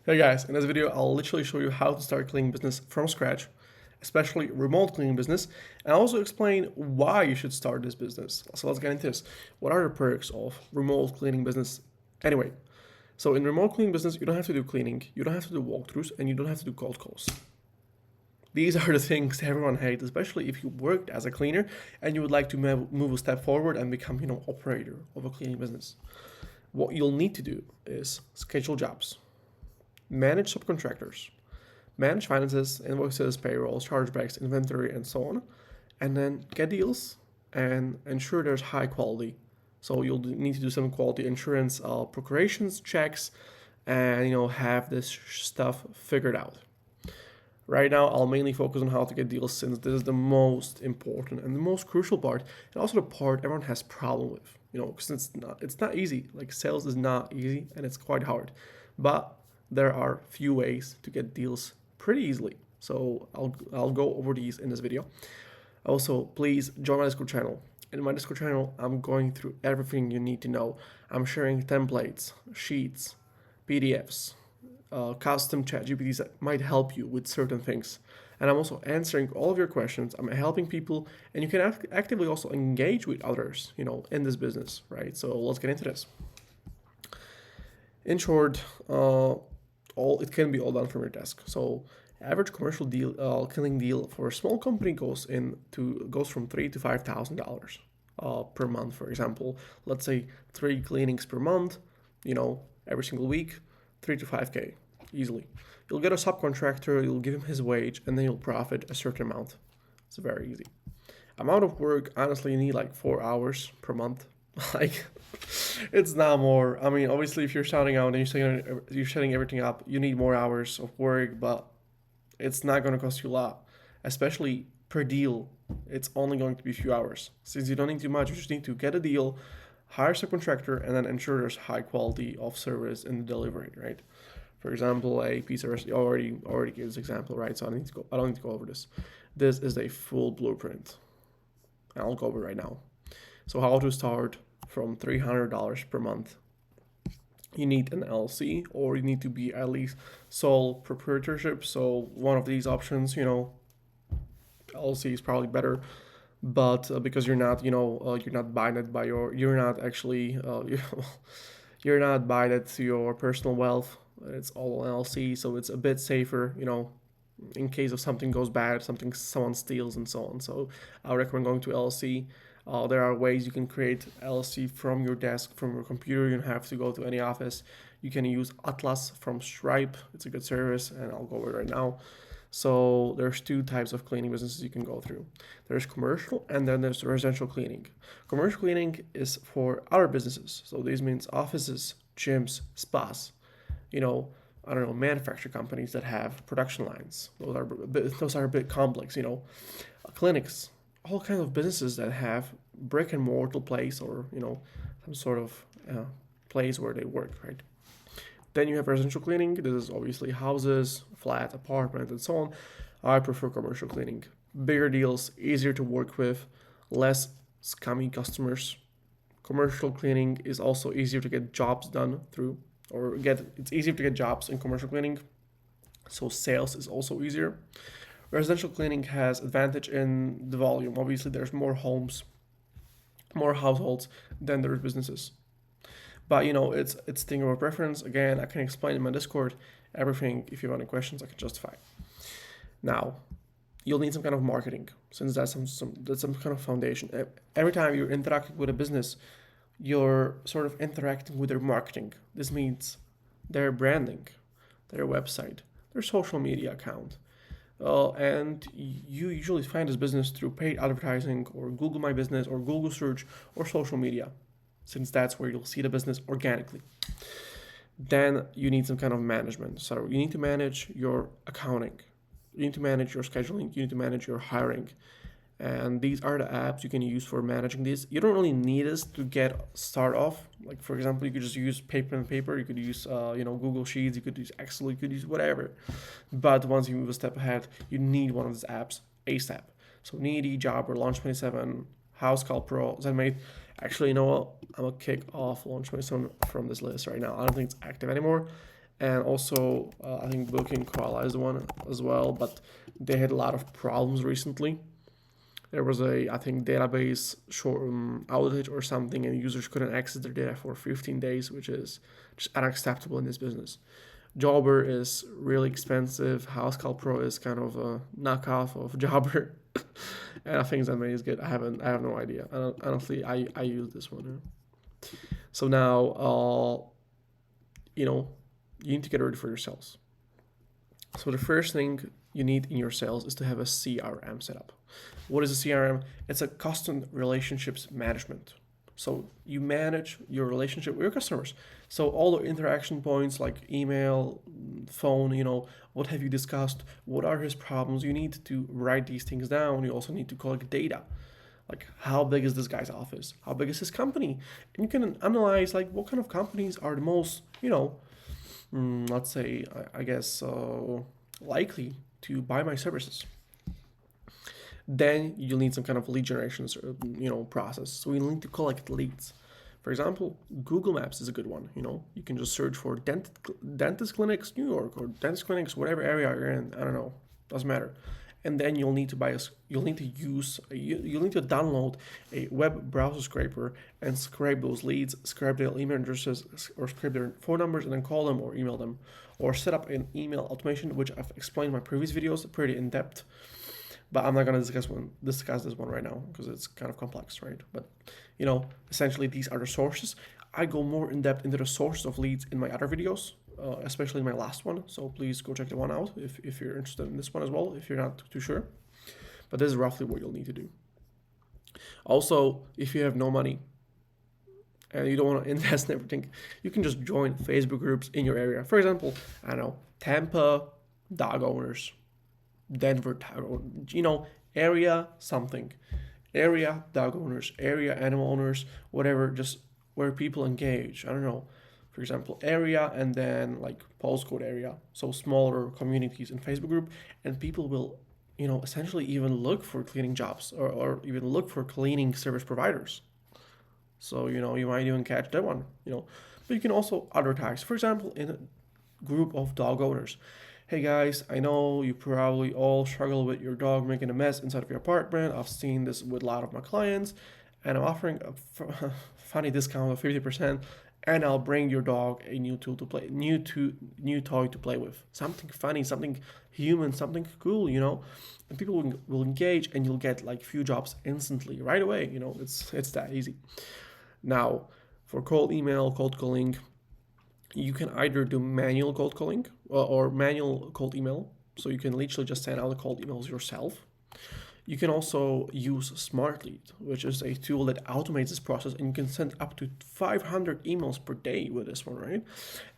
Hey guys, in this video I'll literally show you how to start a cleaning business from scratch, especially remote cleaning business, and I'll also explain why you should start this business. So let's get into this. What are the perks of remote cleaning business anyway? So in remote cleaning business, you don't have to do cleaning, you don't have to do walkthroughs, and you don't have to do cold calls. These are the things everyone hates, especially if you worked as a cleaner and you would like to move a step forward and become, operator of a cleaning business. What you'll need to do is schedule jobs, manage subcontractors, manage finances, invoices, payrolls, chargebacks, inventory, and so on, and then get deals and ensure there's high quality. So you'll need to do some quality insurance, procurations checks, and have this stuff figured out. Right now, I'll mainly focus on how to get deals since this is the most important and the most crucial part, and also the part everyone has problem with. Because it's not easy. Like sales is not easy, and it's quite hard. But there are few ways to get deals pretty easily. So I'll go over these in this video. Also, please join my Discord channel. In my Discord channel, I'm going through everything you need to know. I'm sharing templates, sheets, PDFs, custom chat GPTs that might help you with certain things. And I'm also answering all of your questions. I'm helping people, and you can actively also engage with others, in this business, right? So let's get into this. In short, it can be all done from your desk. So average commercial deal, cleaning deal for a small company goes from $3,000 to $5,000 per month. For example, let's say 3 cleanings per month, every single week, 3 to 5K easily. You'll get a subcontractor, you'll give him his wage, and then you'll profit a certain amount. It's very easy. Amount of work, honestly, you need like 4 hours per month. Like, it's not more. I mean, obviously, if you're starting out and you're setting everything up, you need more hours of work, but it's not going to cost you a lot, especially per deal. It's only going to be a few hours. Since you don't need too much, you just need to get a deal, hire a subcontractor, and then ensure there's high quality of service in the delivery, right? For example, a piece of already gave this example, right? So I don't need to go over this. This is a full blueprint. I'll go over it right now. So how to start from $300 per month. You need an LLC, or you need to be at least sole proprietorship. So one of these options, LLC is probably better, but because you're not binded by you're not actually, you're not binded to your personal wealth. It's all LLC, so it's a bit safer, in case of something goes bad, someone steals and so on. So I recommend going to LLC. There are ways you can create LLC from your desk, from your computer. You don't have to go to any office. You can use Atlas from Stripe. It's a good service, and I'll go over it right now. So there's 2 types of cleaning businesses you can go through. There's commercial, and then there's residential cleaning. Commercial cleaning is for other businesses. So this means offices, gyms, spas, manufacturing companies that have production lines. Those are a bit complex, clinics, all kinds of businesses that have brick and mortar place, or some sort of place where they work, right? Then you have residential cleaning. This is obviously houses, flat, apartment, and so on. I prefer commercial cleaning. Bigger deals, easier to work with, less scummy customers. Commercial cleaning is also easier to get jobs done through, it's easier to get jobs in commercial cleaning, so sales is also easier. Residential cleaning has advantage in the volume. Obviously, there's more homes, more households than there are businesses. But it's thing of a preference. Again, I can explain in my Discord everything. If you have any questions, I can justify. Now, you'll need some kind of marketing, since that's some kind of foundation. Every time you're interacting with a business, you're sort of interacting with their marketing. This means their branding, their website, their social media account. And you usually find this business through paid advertising, or Google My Business, or Google search, or social media, since that's where you'll see the business organically. Then you need some kind of management. So you need to manage your accounting, you need to manage your scheduling, you need to manage your hiring. And these are the apps you can use for managing this. You don't really need this to start off. Like, for example, you could just use paper. You could use Google Sheets. You could use Excel. You could use whatever. But once you move a step ahead, you need one of these apps ASAP. So Needy, Jobber, Launch 27, Housecall Pro, ZenMate. Actually, you know what? I'm gonna kick off Launch 27 from this list right now. I don't think it's active anymore. And also I think Booking Koala is the one as well, but they had a lot of problems recently. There was a, I think, database short outage or something, and users couldn't access their data for 15 days, which is just unacceptable in this business. Jobber is really expensive. Housecal Pro is kind of a knockoff of Jobber, and I think Zenmate is good. I have no idea. Honestly, I use this one. So now, you know, you need to get ready for your sales. So the first thing you need in your sales is to have a CRM set up. What is a CRM? It's a custom relationships management. So you manage your relationship with your customers. So all the interaction points like email, phone, what have you discussed? What are his problems? You need to write these things down. You also need to collect data. Like how big is this guy's office? How big is his company? And you can analyze like what kind of companies are the most, let's say, I guess, likely to buy my services. Then you'll need some kind of lead generation, process. So you need to collect leads. For example, Google Maps is a good one. You can just search for dentist clinics, New York, or dentist clinics, whatever area you're in. I don't know, doesn't matter. And then you'll need to download a web browser scraper and scrape those leads, scrape their email addresses, or scrape their phone numbers, and then call them or email them, or set up an email automation, which I've explained in my previous videos, pretty in depth. But I'm not gonna discuss this one right now because it's kind of complex, right? But essentially these are the sources. I go more in depth into the sources of leads in my other videos, especially in my last one. So please go check the one out if you're interested in this one as well, if you're not too sure. But this is roughly what you'll need to do. Also, if you have no money and you don't want to invest in everything, you can just join Facebook groups in your area. For example, I don't know, Tampa dog owners, Denver dog owners, area something. Area dog owners, area animal owners, whatever, just where people engage. I don't know. For example, area and then like postcode area. So smaller communities in Facebook group, and people will, essentially even look for cleaning jobs or even look for cleaning service providers. So, you might even catch that one, But you can also advertise, for example, in a group of dog owners. Hey guys, I know you probably all struggle with your dog making a mess inside of your apartment. I've seen this with a lot of my clients, and I'm offering a funny discount of 50%, and I'll bring your dog a new toy to play with. Something funny, something human, something cool, And people will engage, and you'll get like few jobs instantly, right away. It's that easy. Now, for cold email, cold calling, you can either do manual cold calling or manual cold email. So you can literally just send out the cold emails yourself. You can also use SmartLead, which is a tool that automates this process, and you can send up to 500 emails per day with this one, right?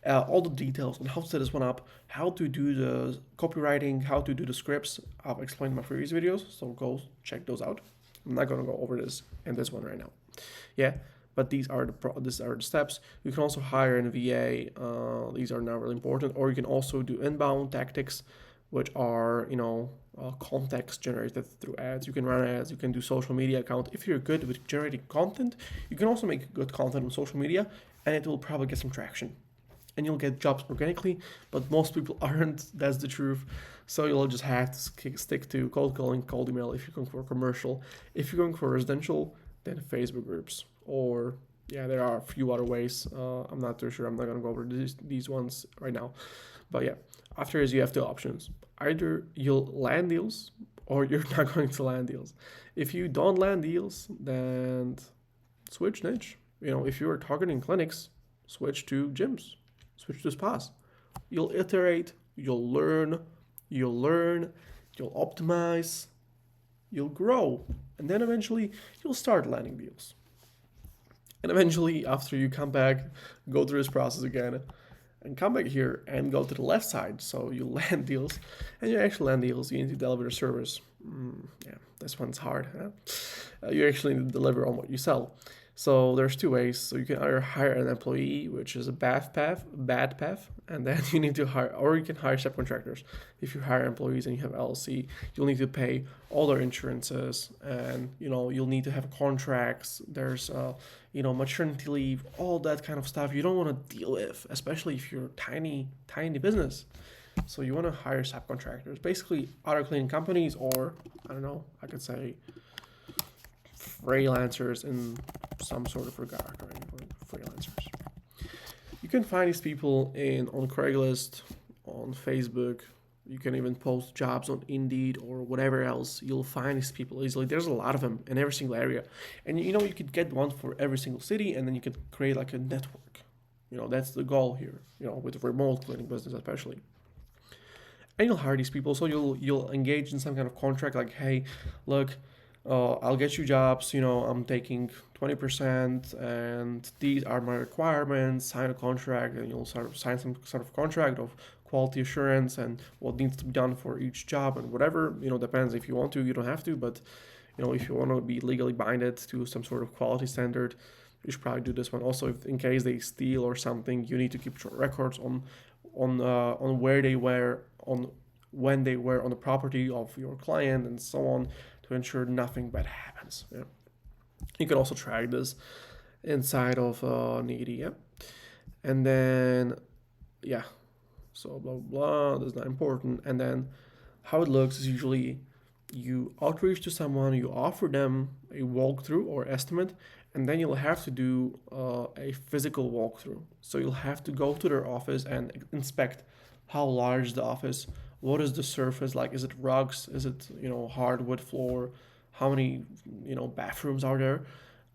All the details on how to set this one up, how to do the copywriting, how to do the scripts, I've explained in my previous videos, so go check those out. I'm not going to go over this in this one right now. Yeah, but these are the steps. You can also hire an VA. These are not really important. Or you can also do inbound tactics, which are contacts generated through ads. You can run ads. You can do social media account. If you're good with generating content, you can also make good content on social media, and it will probably get some traction. And you'll get jobs organically, but most people aren't. That's the truth. So you'll just have to stick to cold calling, cold email if you're going for commercial. If you're going for residential, then Facebook groups. Or there are a few other ways. I'm not too sure. I'm not gonna go over these ones right now. But yeah, after this you have two options. Either you'll land deals or you're not going to land deals. If you don't land deals, then switch niche. If you're targeting clinics, switch to gyms, switch to spas. You'll iterate, you'll learn, you'll optimize, you'll grow, and then eventually you'll start landing deals. And eventually, after you come back, go through this process again, and come back here and go to the left side. So you land deals, and you actually land deals. You need to deliver the service. This one's hard. Huh? You actually need to deliver on what you sell. So there's two ways. So you can either hire an employee, which is a bad path, and then you need to hire, or you can hire subcontractors. If you hire employees and you have LLC, you'll need to pay all their insurances, and you'll need to have contracts. There's maternity leave, all that kind of stuff you don't want to deal with, especially if you're a tiny business. So you want to hire subcontractors, basically other cleaning companies, or I don't know, I could say freelancers in some sort of regard, right? Or freelancers. You can find these people on Craigslist, on Facebook. You can even post jobs on Indeed or whatever else. You'll find these people easily. There's a lot of them in every single area, and you could get one for every single city, and then you could create like a network. That's the goal here. With remote cleaning business especially. And you'll hire these people, so you'll engage in some kind of contract, like, hey, look, I'll get you jobs. I'm taking 20%, and these are my requirements. Sign a contract, and you'll sort of sign some sort of contract of quality assurance and what needs to be done for each job and whatever. Depends. If you want to, you don't have to, but if you want to be legally binded to some sort of quality standard, you should probably do this one. Also, if in case they steal or something, you need to keep records on where they were, on when they were on the property of your client, and so on, to ensure nothing bad happens. Yeah. You can also track this inside of Needy. Yeah. And then, yeah, so blah blah, that's not important. And then how it looks is usually you outreach to someone, you offer them a walkthrough or estimate, and then you'll have to do a physical walkthrough. So you'll have to go to their office and inspect how large the office, what is the surface like, is it rugs, is it hardwood floor, how many bathrooms are there.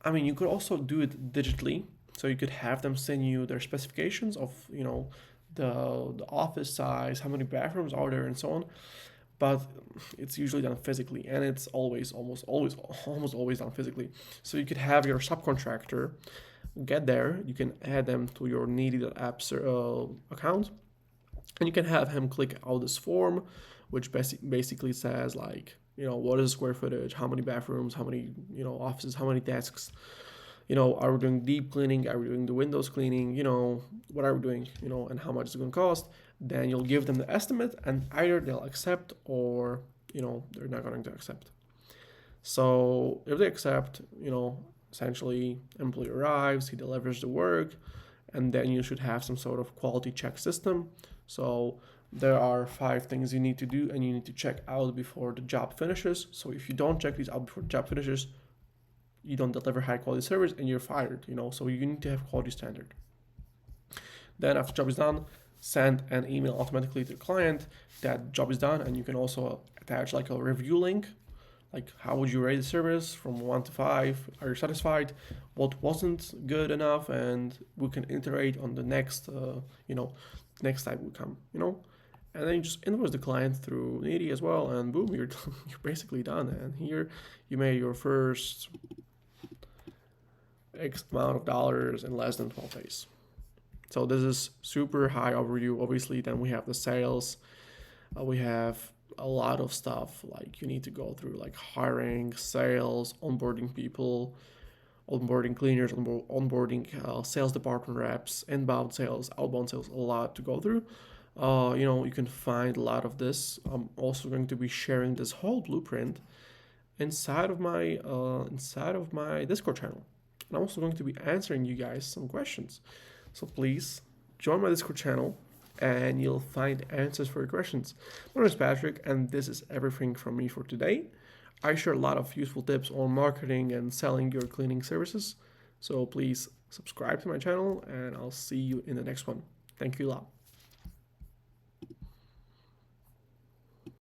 I mean, you could also do it digitally, so you could have them send you their specifications of the office size, how many bathrooms are there, and so on. But it's usually done physically, and it's almost always done physically. So you could have your subcontractor get there, you can add them to your Needy.apps account, and you can have him click out this form, which basically says, like, what is the square footage, how many bathrooms, how many offices, how many desks, are we doing deep cleaning, are we doing the windows cleaning, what are we doing, and how much it's going to cost. Then you'll give them the estimate, and either they'll accept or they're not going to accept. So if they accept, essentially employee arrives, he delivers the work, and then you should have some sort of quality check system. So there are 5 things you need to do, and you need to check out before the job finishes. So if you don't check these out before the job finishes, you don't deliver high quality service and you're fired. So you need to have quality standard. Then after the job is done, send an email automatically to the client that job is done, and you can also attach like a review link, like how would you rate the service from 1 to 5, are you satisfied, what wasn't good enough, and we can iterate on the next next time we come, and then you just invoice the client through Needy as well, and boom, you're basically done. And here you made your first X amount of dollars in less than 12 days. So this is super high overview. Obviously, then we have the sales. We have a lot of stuff like you need to go through, like hiring, sales, onboarding people, onboarding cleaners, onboarding sales department reps, inbound sales, outbound sales, a lot to go through. You can find a lot of this. I'm also going to be sharing this whole blueprint inside of my Discord channel. And I'm also going to be answering you guys some questions. So please join my Discord channel and you'll find answers for your questions. My name is Patrick, and this is everything from me for today. I share a lot of useful tips on marketing and selling your cleaning services. So please subscribe to my channel, and I'll see you in the next one. Thank you a lot.